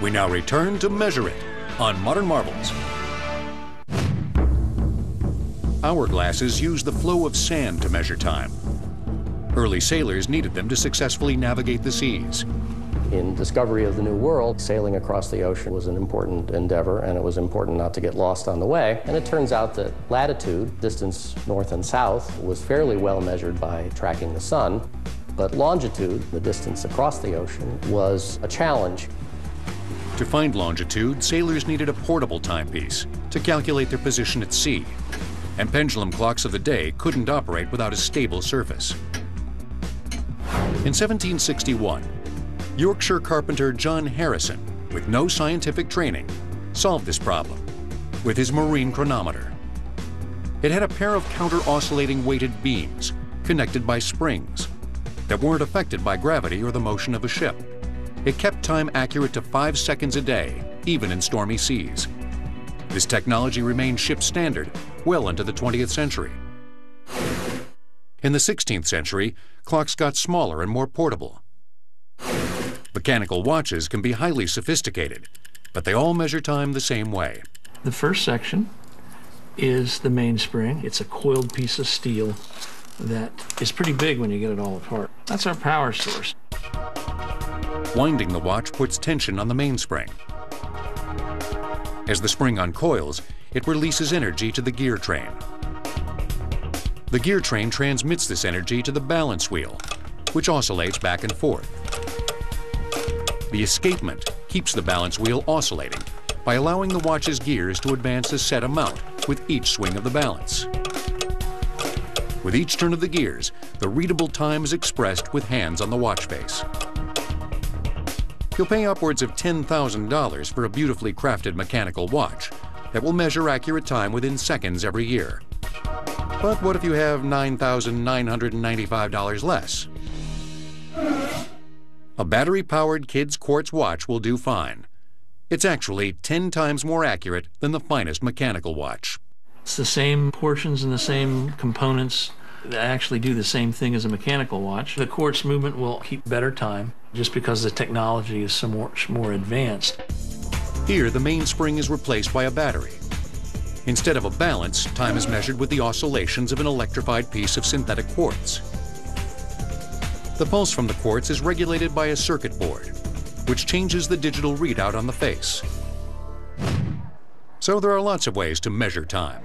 We now return to Measure It on Modern Marvels. Hourglasses use the flow of sand to measure time. Early sailors needed them to successfully navigate the seas. In discovery of the New World, sailing across the ocean was an important endeavor, and it was important not to get lost on the way. And it turns out that latitude, distance north and south, was fairly well measured by tracking the sun. But longitude, the distance across the ocean, was a challenge. To find longitude, sailors needed a portable timepiece to calculate their position at sea. And pendulum clocks of the day couldn't operate without a stable surface. In 1761, Yorkshire carpenter John Harrison, with no scientific training, solved this problem with his marine chronometer. It had a pair of counter-oscillating weighted beams connected by springs that weren't affected by gravity or the motion of a ship. It kept time accurate to 5 seconds a day, even in stormy seas. This technology remained ship standard well into the 20th century. In the 16th century, clocks got smaller and more portable. Mechanical watches can be highly sophisticated, but they all measure time the same way. The first section is the mainspring. It's a coiled piece of steel that is pretty big when you get it all apart. That's our power source. Winding the watch puts tension on the mainspring. As the spring uncoils, it releases energy to the gear train. The gear train transmits this energy to the balance wheel, which oscillates back and forth. The escapement keeps the balance wheel oscillating by allowing the watch's gears to advance a set amount with each swing of the balance. With each turn of the gears, the readable time is expressed with hands on the watch face. You'll pay upwards of $10,000 for a beautifully crafted mechanical watch that will measure accurate time within seconds every year. But what if you have $9,995 less? A battery-powered kid's quartz watch will do fine. It's actually 10 times more accurate than the finest mechanical watch. It's the same portions and the same components that actually do the same thing as a mechanical watch. The quartz movement will keep better time just because the technology is so much more advanced. Here, the mainspring is replaced by a battery. Instead of a balance, time is measured with the oscillations of an electrified piece of synthetic quartz. The pulse from the quartz is regulated by a circuit board, which changes the digital readout on the face. So there are lots of ways to measure time.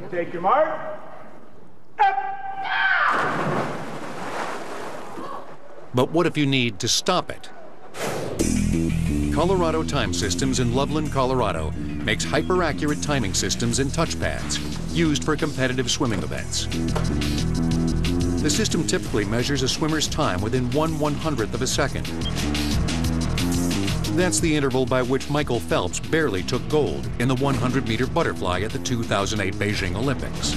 Take your mark. Up. But what if you need to stop it? Colorado Time Systems in Loveland, Colorado makes hyper-accurate timing systems and touchpads used for competitive swimming events. The system typically measures a swimmer's time within 1/100th of a second. That's the interval by which Michael Phelps barely took gold in the 100-meter butterfly at the 2008 Beijing Olympics.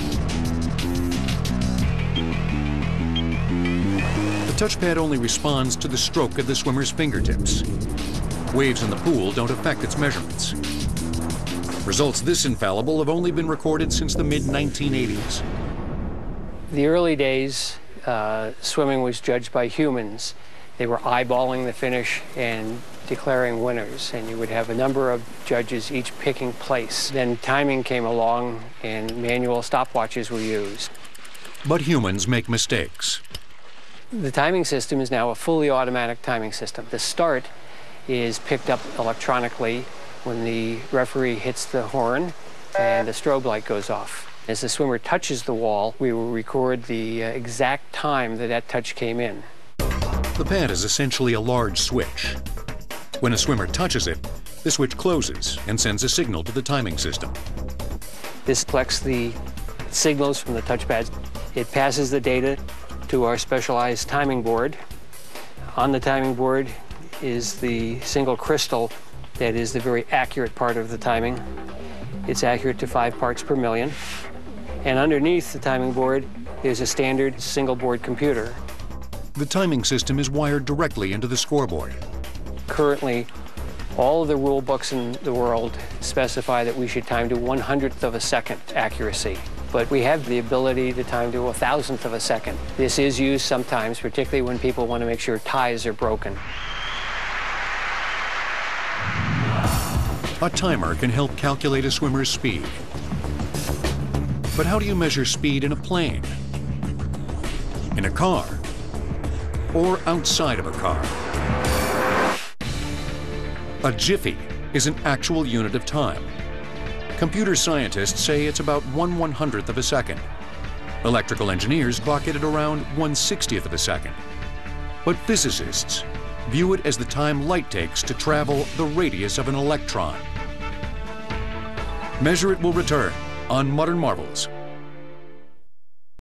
The touchpad only responds to the stroke of the swimmer's fingertips. Waves in the pool don't affect its measurements. Results this infallible have only been recorded since the mid-1980s. The early days, swimming was judged by humans. They were eyeballing the finish and declaring winners, and you would have a number of judges each picking place. Then timing came along and manual stopwatches were used. But humans make mistakes. The timing system is now a fully automatic timing system. The start is picked up electronically when the referee hits the horn and the strobe light goes off. As the swimmer touches the wall, we will record the exact time that that touch came in. The pad is essentially a large switch. When a swimmer touches it, the switch closes and sends a signal to the timing system. This collects the signals from the touchpads. It passes the data to our specialized timing board. On the timing board is the single crystal that is the very accurate part of the timing. It's accurate to 5 parts per million. And underneath the timing board is a standard single board computer. The timing system is wired directly into the scoreboard. Currently, all of the rule books in the world specify that we should time to 1/100th of a second accuracy. But we have the ability to time to 1,000th of a second. This is used sometimes, particularly when people want to make sure ties are broken. A timer can help calculate a swimmer's speed. But how do you measure speed in a plane? In a car? Or outside of a car? A jiffy is an actual unit of time. Computer scientists say it's about 1/100th of a second. Electrical engineers clock it at around 1/60th of a second. But physicists view it as the time light takes to travel the radius of an electron. Measure It will return on Modern Marvels.